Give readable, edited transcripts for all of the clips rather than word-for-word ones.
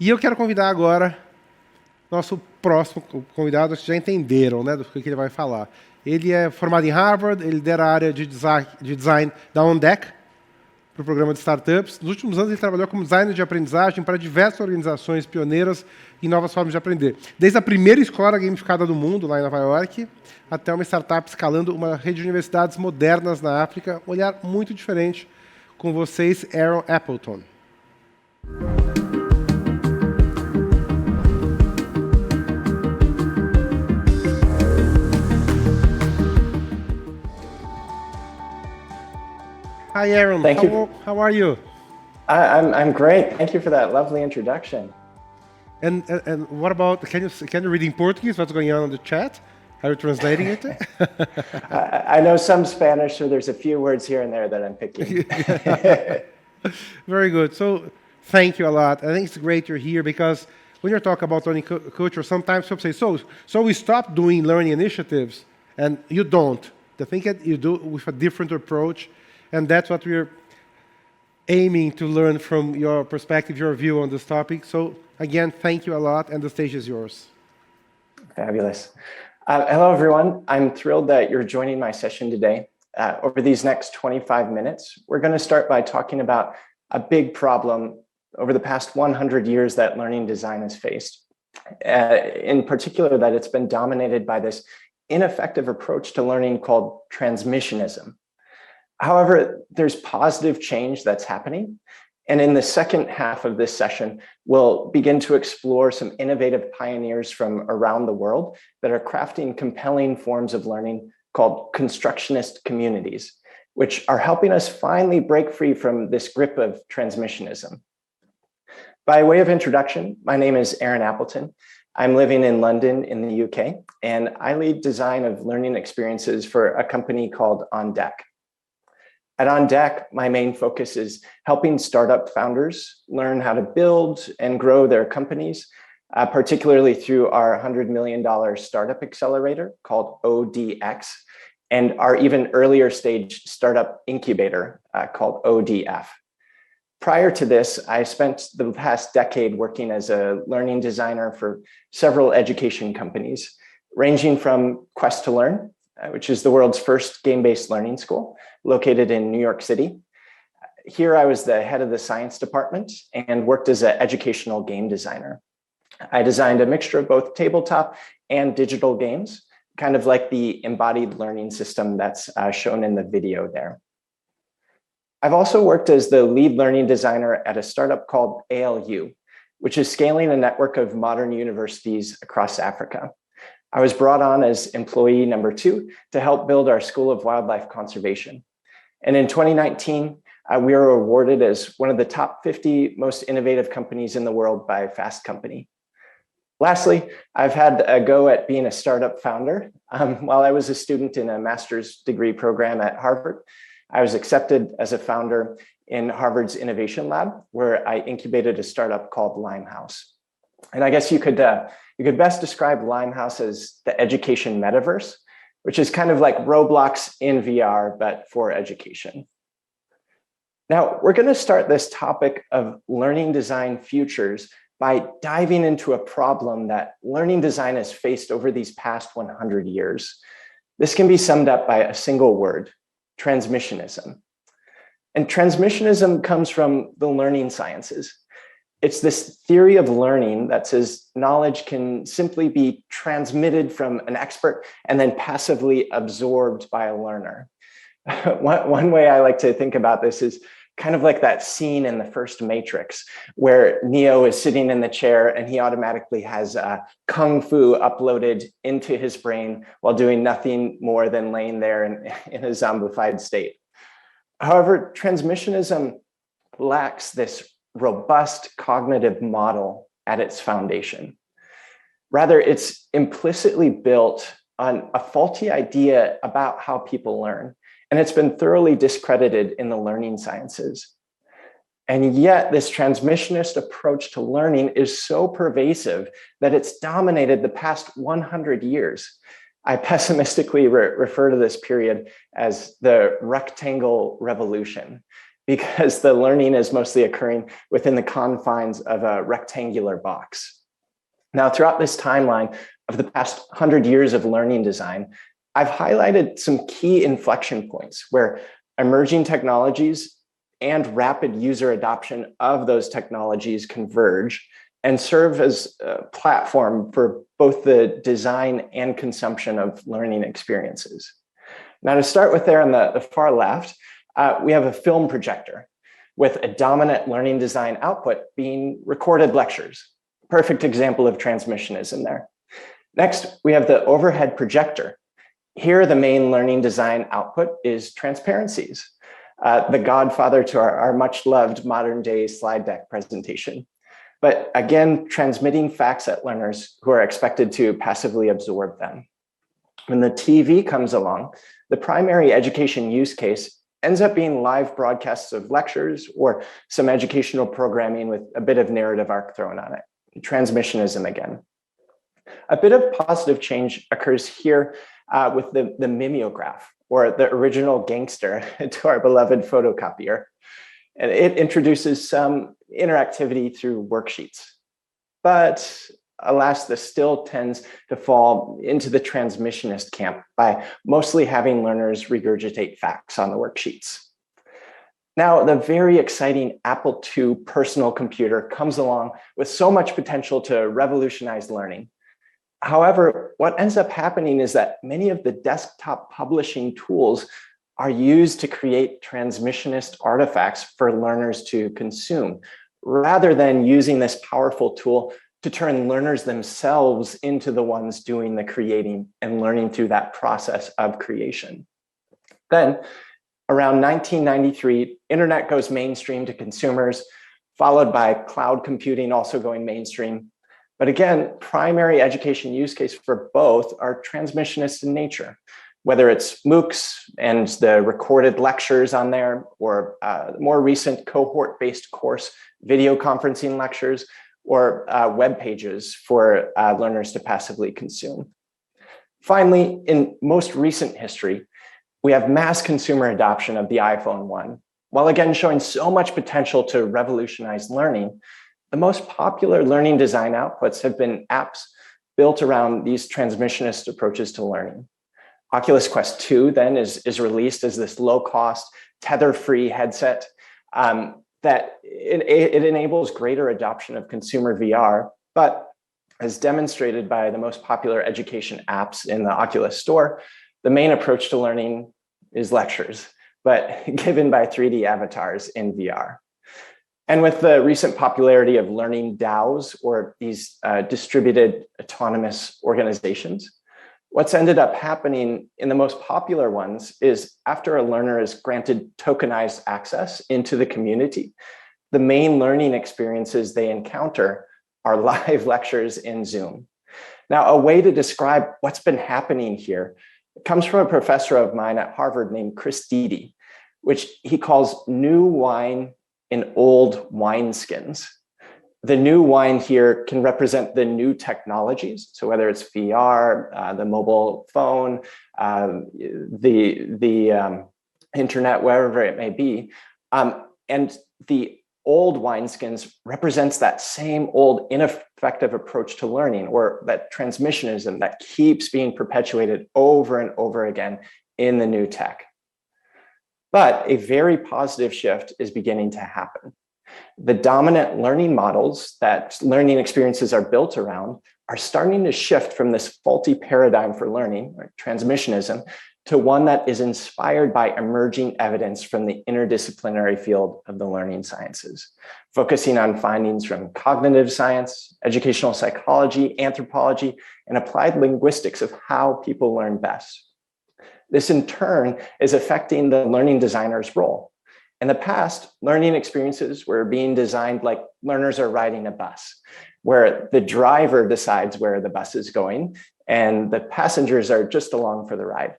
E eu quero convidar agora nosso próximo convidado, vocês já entenderam, né, do que ele vai falar. Ele é formado em Harvard, ele lidera a área de design da OnDeck, para o programa de startups. Nos últimos anos, ele trabalhou como designer de aprendizagem para diversas organizações pioneiras em novas formas de aprender. Desde a primeira escola gamificada do mundo, lá em Nova York, até uma startup escalando uma rede de universidades modernas na África. Um olhar muito diferente com vocês, Aaron Appleton. Hi, Aaron. How are you? I'm great. Thank you for that lovely introduction. And what about, can you read in Portuguese what's going on the chat? Are you translating it? I know some Spanish, so there's a few words here and there that I'm picking. Very good. So thank you a lot. I think it's great you're here because when you're talking about learning culture, sometimes people say, so we stopped doing learning initiatives, and you don't. The thing that you do with a different approach. And that's what we're aiming to learn from your perspective, your view on this topic. So again, thank you a lot, and the stage is yours. Fabulous. Hello, everyone. I'm thrilled that you're joining my session today. Over these next 25 minutes, we're going to start by talking about a big problem over the past 100 years that learning design has faced. In particular, that it's been dominated by this ineffective approach to learning called transmissionism. However, there's positive change that's happening. And in the second half of this session, we'll begin to explore some innovative pioneers from around the world that are crafting compelling forms of learning called Constructionist Communities, which are helping us finally break free from this grip of transmissionism. By way of introduction, my name is Aaron Appleton. I'm living in London in the UK, and I lead design of learning experiences for a company called OnDeck. At OnDeck, my main focus is helping startup founders learn how to build and grow their companies, particularly through our $100 million startup accelerator called ODX, and our even earlier stage startup incubator called ODF. Prior to this, I spent the past decade working as a learning designer for several education companies, ranging from Quest to Learn, which is the world's first game-based learning school, located in New York City. Here, I was the head of the science department and worked as an educational game designer. I designed a mixture of both tabletop and digital games, kind of like the embodied learning system that's shown in the video there. I've also worked as the lead learning designer at a startup called ALU, which is scaling a network of modern universities across Africa. I was brought on as employee number 2 to help build our School of Wildlife Conservation. And in 2019, we were awarded as one of the top 50 most innovative companies in the world by Fast Company. Lastly, I've had a go at being a startup founder. While I was a student in a master's degree program at Harvard, I was accepted as a founder in Harvard's Innovation Lab, where I incubated a startup called Limehouse. And I guess you could best describe Limehouse as the education metaverse, which is kind of like Roblox in VR, but for education. Now, we're going to start this topic of learning design futures by diving into a problem that learning design has faced over these past 100 years. This can be summed up by a single word: transmissionism. And transmissionism comes from the learning sciences. It's this theory of learning that says knowledge can simply be transmitted from an expert and then passively absorbed by a learner. One way I like to think about this is kind of like that scene in the first Matrix where Neo is sitting in the chair and he automatically has Kung Fu uploaded into his brain while doing nothing more than laying there in a zombified state. However, transmissionism lacks this robust cognitive model at its foundation. Rather, it's implicitly built on a faulty idea about how people learn, and it's been thoroughly discredited in the learning sciences. And yet, this transmissionist approach to learning is so pervasive that it's dominated the past 100 years. I pessimistically refer to this period as the rectangle revolution. because the learning is mostly occurring within the confines of a rectangular box. Now, throughout this timeline of the past 100 years of learning design, I've highlighted some key inflection points where emerging technologies and rapid user adoption of those technologies converge and serve as a platform for both the design and consumption of learning experiences. Now, to start with there on the far left, we have a film projector with a dominant learning design output being recorded lectures. Perfect example of transmissionism there. Next, we have the overhead projector. Here, the main learning design output is transparencies, the godfather to our much loved modern day slide deck presentation. But again, transmitting facts at learners who are expected to passively absorb them. When the TV comes along, the primary education use case ends up being live broadcasts of lectures or some educational programming with a bit of narrative arc thrown on it. Transmissionism again. A bit of positive change occurs here with the mimeograph, or the original gangster to our beloved photocopier. And it introduces some interactivity through worksheets. But alas, this still tends to fall into the transmissionist camp by mostly having learners regurgitate facts on the worksheets. Now, the very exciting Apple II personal computer comes along with so much potential to revolutionize learning. However, what ends up happening is that many of the desktop publishing tools are used to create transmissionist artifacts for learners to consume, rather than using this powerful tool to turn learners themselves into the ones doing the creating and learning through that process of creation. Then, around 1993, internet goes mainstream to consumers, followed by cloud computing also going mainstream. But again, primary education use case for both are transmissionist in nature, whether it's MOOCs and the recorded lectures on there, or more recent cohort-based course video conferencing lectures, or web pages for learners to passively consume. Finally, in most recent history, we have mass consumer adoption of the iPhone 1. While again showing so much potential to revolutionize learning, the most popular learning design outputs have been apps built around these transmissionist approaches to learning. Oculus Quest 2 then is released as this low-cost, tether-free headset that it enables greater adoption of consumer VR, but as demonstrated by the most popular education apps in the Oculus Store, the main approach to learning is lectures, but given by 3D avatars in VR. And with the recent popularity of learning DAOs, or these distributed autonomous organizations, what's ended up happening in the most popular ones is after a learner is granted tokenized access into the community, the main learning experiences they encounter are live lectures in Zoom. Now, a way to describe what's been happening here comes from a professor of mine at Harvard named Chris Deedy, which he calls new wine in old wineskins. The new wine here can represent the new technologies. So whether it's VR, the mobile phone, the internet, wherever it may be. And the old wineskins represents that same old ineffective approach to learning, or that transmissionism that keeps being perpetuated over and over again in the new tech. But a very positive shift is beginning to happen. The dominant learning models that learning experiences are built around are starting to shift from this faulty paradigm for learning, or transmissionism, to one that is inspired by emerging evidence from the interdisciplinary field of the learning sciences, focusing on findings from cognitive science, educational psychology, anthropology, and applied linguistics of how people learn best. This in turn is affecting the learning designer's role. In the past, learning experiences were being designed like learners are riding a bus, where the driver decides where the bus is going and the passengers are just along for the ride.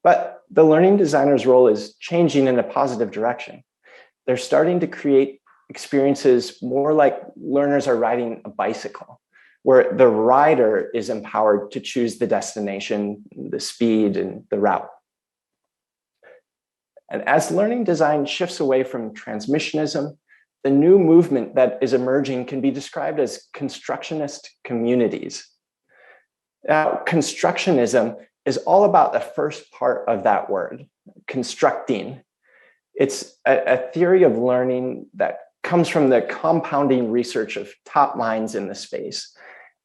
But the learning designer's role is changing in a positive direction. They're starting to create experiences more like learners are riding a bicycle, where the rider is empowered to choose the destination, the speed, and the route. And as learning design shifts away from transmissionism, the new movement that is emerging can be described as constructionist communities. Now, constructionism is all about the first part of that word, constructing. It's a theory of learning that comes from the compounding research of top minds in the space.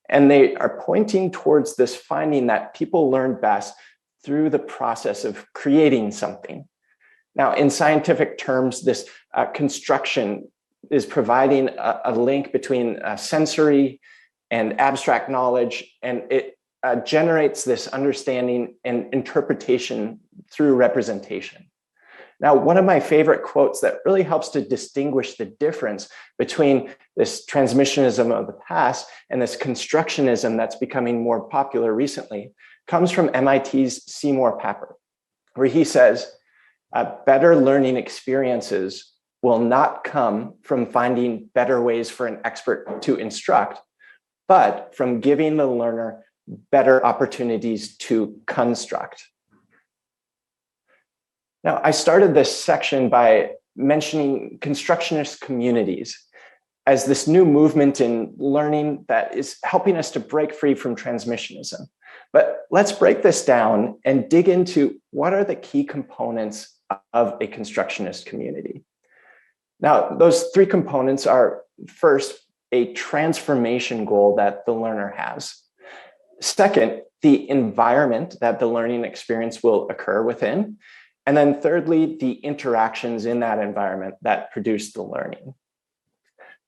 And they are pointing towards this finding that people learn best through the process of creating something. Now, in scientific terms, this construction is providing a link between sensory and abstract knowledge, and it generates this understanding and interpretation through representation. Now, one of my favorite quotes that really helps to distinguish the difference between this transmissionism of the past and this constructionism that's becoming more popular recently comes from MIT's Seymour Papert, where he says, better learning experiences will not come from finding better ways for an expert to instruct, but from giving the learner better opportunities to construct. Now, I started this section by mentioning Constructionist Communities as this new movement in learning that is helping us to break free from transmissionism. But let's break this down and dig into what are the key components of a Constructionist community. Now, those three components are, first, a transformation goal that the learner has. Second, the environment that the learning experience will occur within. And then thirdly, the interactions in that environment that produce the learning.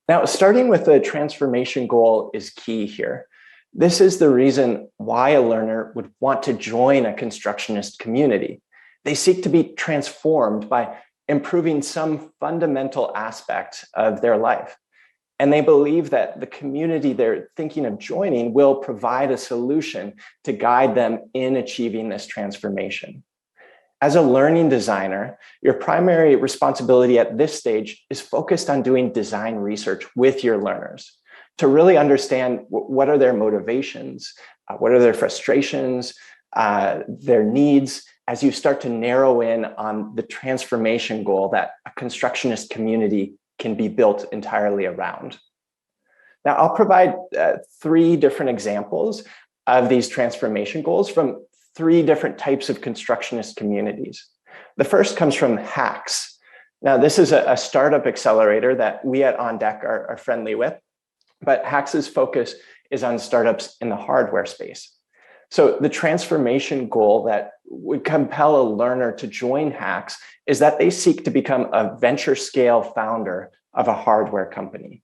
Now, starting with the transformation goal is key here. This is the reason why a learner would want to join a Constructionist community. They seek to be transformed by improving some fundamental aspect of their life. And they believe that the community they're thinking of joining will provide a solution to guide them in achieving this transformation. As a learning designer, your primary responsibility at this stage is focused on doing design research with your learners to really understand what are their motivations, what are their frustrations, their needs, as you start to narrow in on the transformation goal that a Constructionist community can be built entirely around. Now, I'll provide three different examples of these transformation goals from three different types of Constructionist communities. The first comes from HACS. Now, this is a startup accelerator that we at On Deck are friendly with, but HACS's focus is on startups in the hardware space. So the transformation goal that would compel a learner to join HACS is that they seek to become a venture scale founder of a hardware company.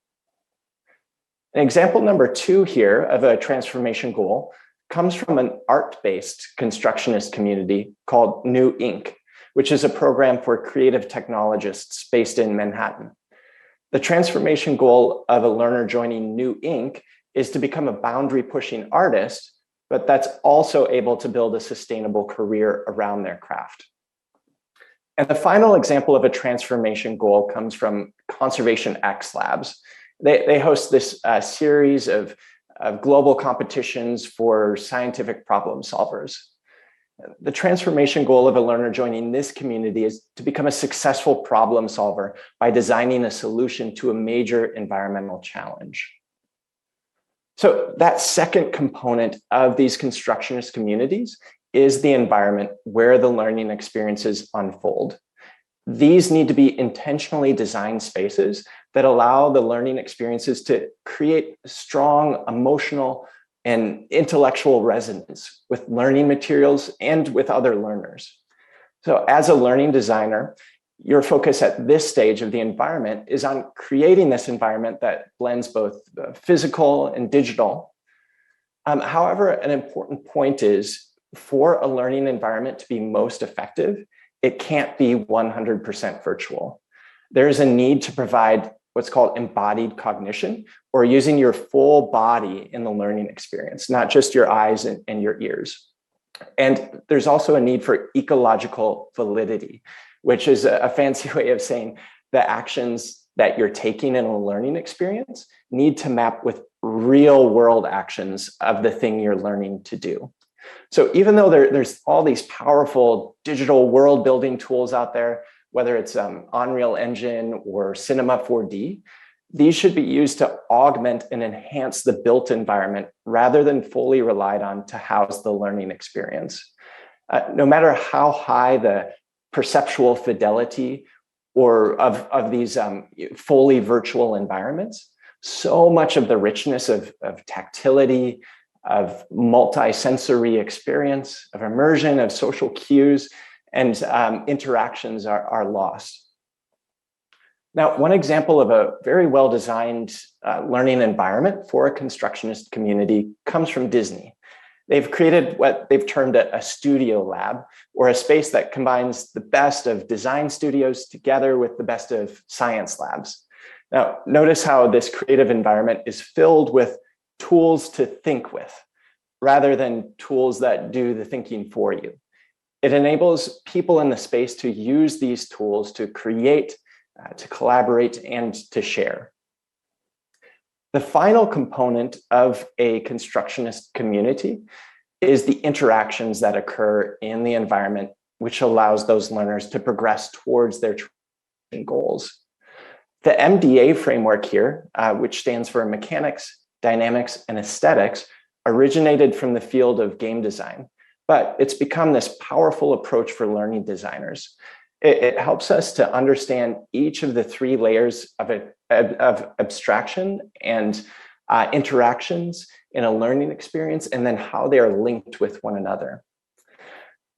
An example number two here of a transformation goal comes from an art-based Constructionist community called New Inc., which is a program for creative technologists based in Manhattan. The transformation goal of a learner joining New Inc. is to become a boundary-pushing artist, but that's also able to build a sustainable career around their craft. And the final example of a transformation goal comes from Conservation X Labs. They host this series of global competitions for scientific problem solvers. The transformation goal of a learner joining this community is to become a successful problem solver by designing a solution to a major environmental challenge. So that second component of these Constructionist communities is the environment where the learning experiences unfold. These need to be intentionally designed spaces that allow the learning experiences to create strong emotional and intellectual resonance with learning materials and with other learners. So as a learning designer, your focus at this stage of the environment is on creating this environment that blends both physical and digital. However, an important point is for a learning environment to be most effective, it can't be 100% virtual. There is a need to provide what's called embodied cognition, or using your full body in the learning experience, not just your eyes and your ears. And there's also a need for ecological validity, which is a fancy way of saying the actions that you're taking in a learning experience need to map with real world actions of the thing you're learning to do. So even though there's all these powerful digital world building tools out there, whether it's Unreal Engine or Cinema 4D, these should be used to augment and enhance the built environment rather than fully relied on to house the learning experience. No matter how high the perceptual fidelity or of these fully virtual environments, so much of the richness of tactility, of multi-sensory experience, of immersion, of social cues, and interactions are lost. Now, one example of a very well-designed learning environment for a constructionist community comes from Disney. They've created what they've termed a studio lab, or a space that combines the best of design studios together with the best of science labs. Now, notice how this creative environment is filled with tools to think with, rather than tools that do the thinking for you. It enables people in the space to use these tools to create, to collaborate, and to share. The final component of a constructionist community is the interactions that occur in the environment, which allows those learners to progress towards their goals. The Mda framework here, which stands for mechanics, dynamics, and aesthetics, originated from the field of game design, but it's become this powerful approach for learning designers. It helps us to understand each of the three layers of abstraction and interactions in a learning experience, and then how they are linked with one another.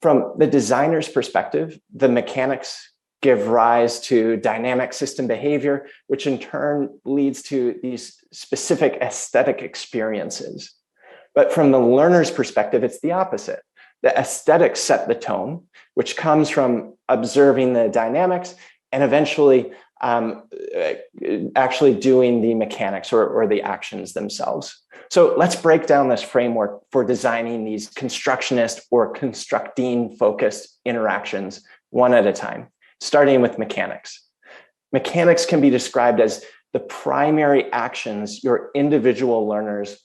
From the designer's perspective, the mechanics give rise to dynamic system behavior, which in turn leads to these specific aesthetic experiences. But from the learner's perspective, it's the opposite. The aesthetics set the tone, which comes from observing the dynamics and eventually actually doing the mechanics or the actions themselves. So let's break down this framework for designing these constructionist or constructing focused interactions one at a time, starting with mechanics. Mechanics can be described as the primary actions your individual learners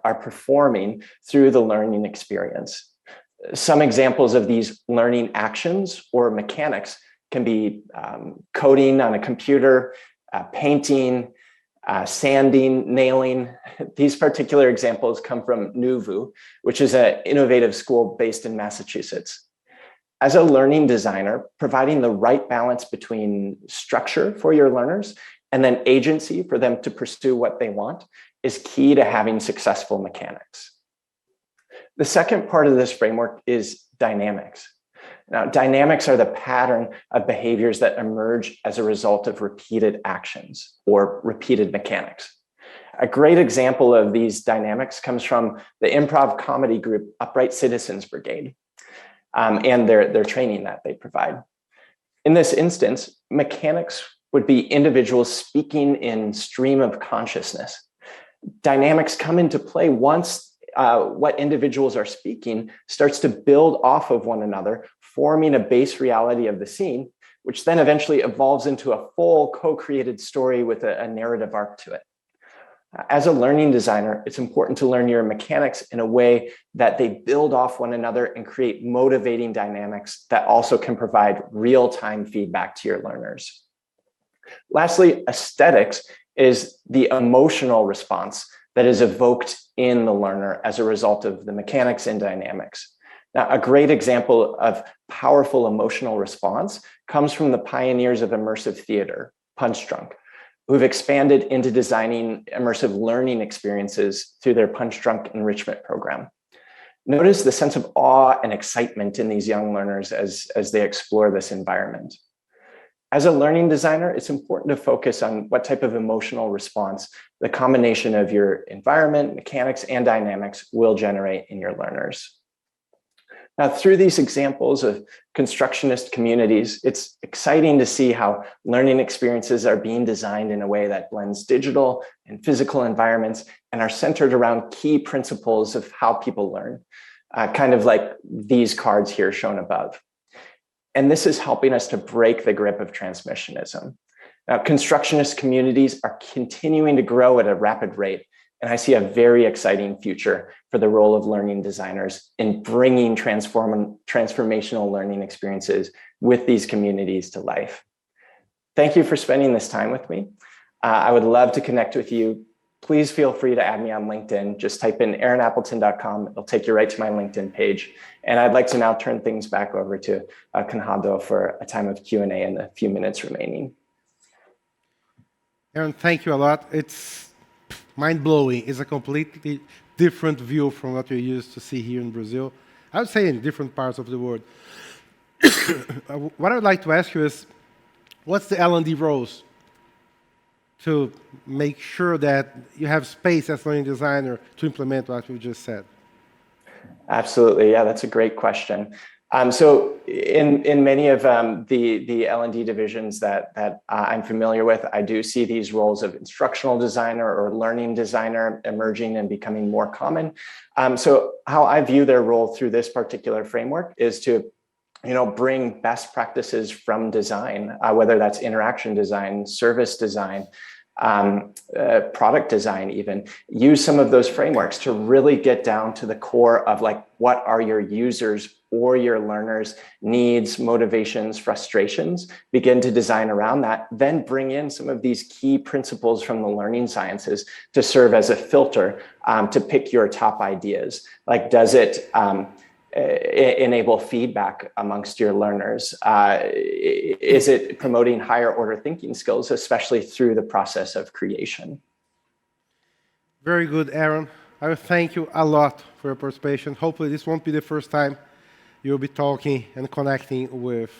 are performing through the learning experience. Some examples of these learning actions or mechanics can be coding on a computer, painting, sanding, nailing. These particular examples come from Nuvu, which is an innovative school based in Massachusetts. As a learning designer, providing the right balance between structure for your learners and then agency for them to pursue what they want is key to having successful mechanics. The second part of this framework is dynamics. Now, dynamics are the pattern of behaviors that emerge as a result of repeated actions or repeated mechanics. A great example of these dynamics comes from the improv comedy group Upright Citizens Brigade and their training that they provide. In this instance, mechanics would be individuals speaking in stream of consciousness. Dynamics come into play once what individuals are speaking starts to build off of one another, forming a base reality of the scene, which then eventually evolves into a full co-created story with a narrative arc to it. As a learning designer, it's important to learn your mechanics in a way that they build off one another and create motivating dynamics that also can provide real-time feedback to your learners. Lastly, aesthetics is the emotional response that is evoked in the learner as a result of the mechanics and dynamics. Now, a great example of powerful emotional response comes from the pioneers of immersive theater, Punch Drunk, who've expanded into designing immersive learning experiences through their Punch Drunk enrichment program. Notice the sense of awe and excitement in these young learners as they explore this environment. As a learning designer, it's important to focus on what type of emotional response the combination of your environment, mechanics, and dynamics will generate in your learners. Now, through these examples of constructionist communities, it's exciting to see how learning experiences are being designed in a way that blends digital and physical environments and are centered around key principles of how people learn, kind of like these cards here shown above. And this is helping us to break the grip of transmissionism. Now, constructionist communities are continuing to grow at a rapid rate, And I see a very exciting future for the role of learning designers in bringing transformational learning experiences with these communities to life. Thank you for spending this time with me. I would love to connect with you. Please feel free to add me on LinkedIn. Just type in aaronappleton.com. It'll take you right to my LinkedIn page. And I'd like to now turn things back over to Conrado for a time of Q&A in the few minutes remaining. Aaron, thank you a lot. It's mind-blowing. It's a completely different view from what we used to see here in Brazil. I would say in different parts of the world. What I would like to ask you is, what's the L&D roles to make sure that you have space as learning designer to implement what we just said? Absolutely, yeah, that's a great question. So in many of the L&D divisions that I'm familiar with, I do see these roles of instructional designer or learning designer emerging and becoming more common. So how I view their role through this particular framework is to bring best practices from design, whether that's interaction design, service design, product design even, use some of those frameworks to really get down to the core of like, what are your users or your learners' needs, motivations, frustrations, begin to design around that, then bring in some of these key principles from the learning sciences to serve as a filter to pick your top ideas. Like, does it enable feedback amongst your learners? Is it promoting higher order thinking skills, especially through the process of creation? Very good, Aaron. I thank you a lot for your participation. Hopefully this won't be the first time you'll be talking and connecting with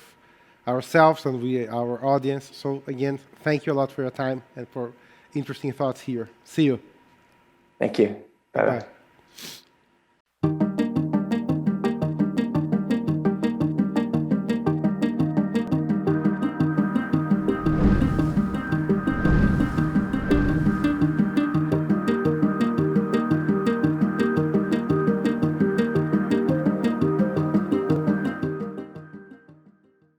ourselves and our audience. So again, thank you a lot for your time and for interesting thoughts here. See you. Thank you. Bye-bye. Bye.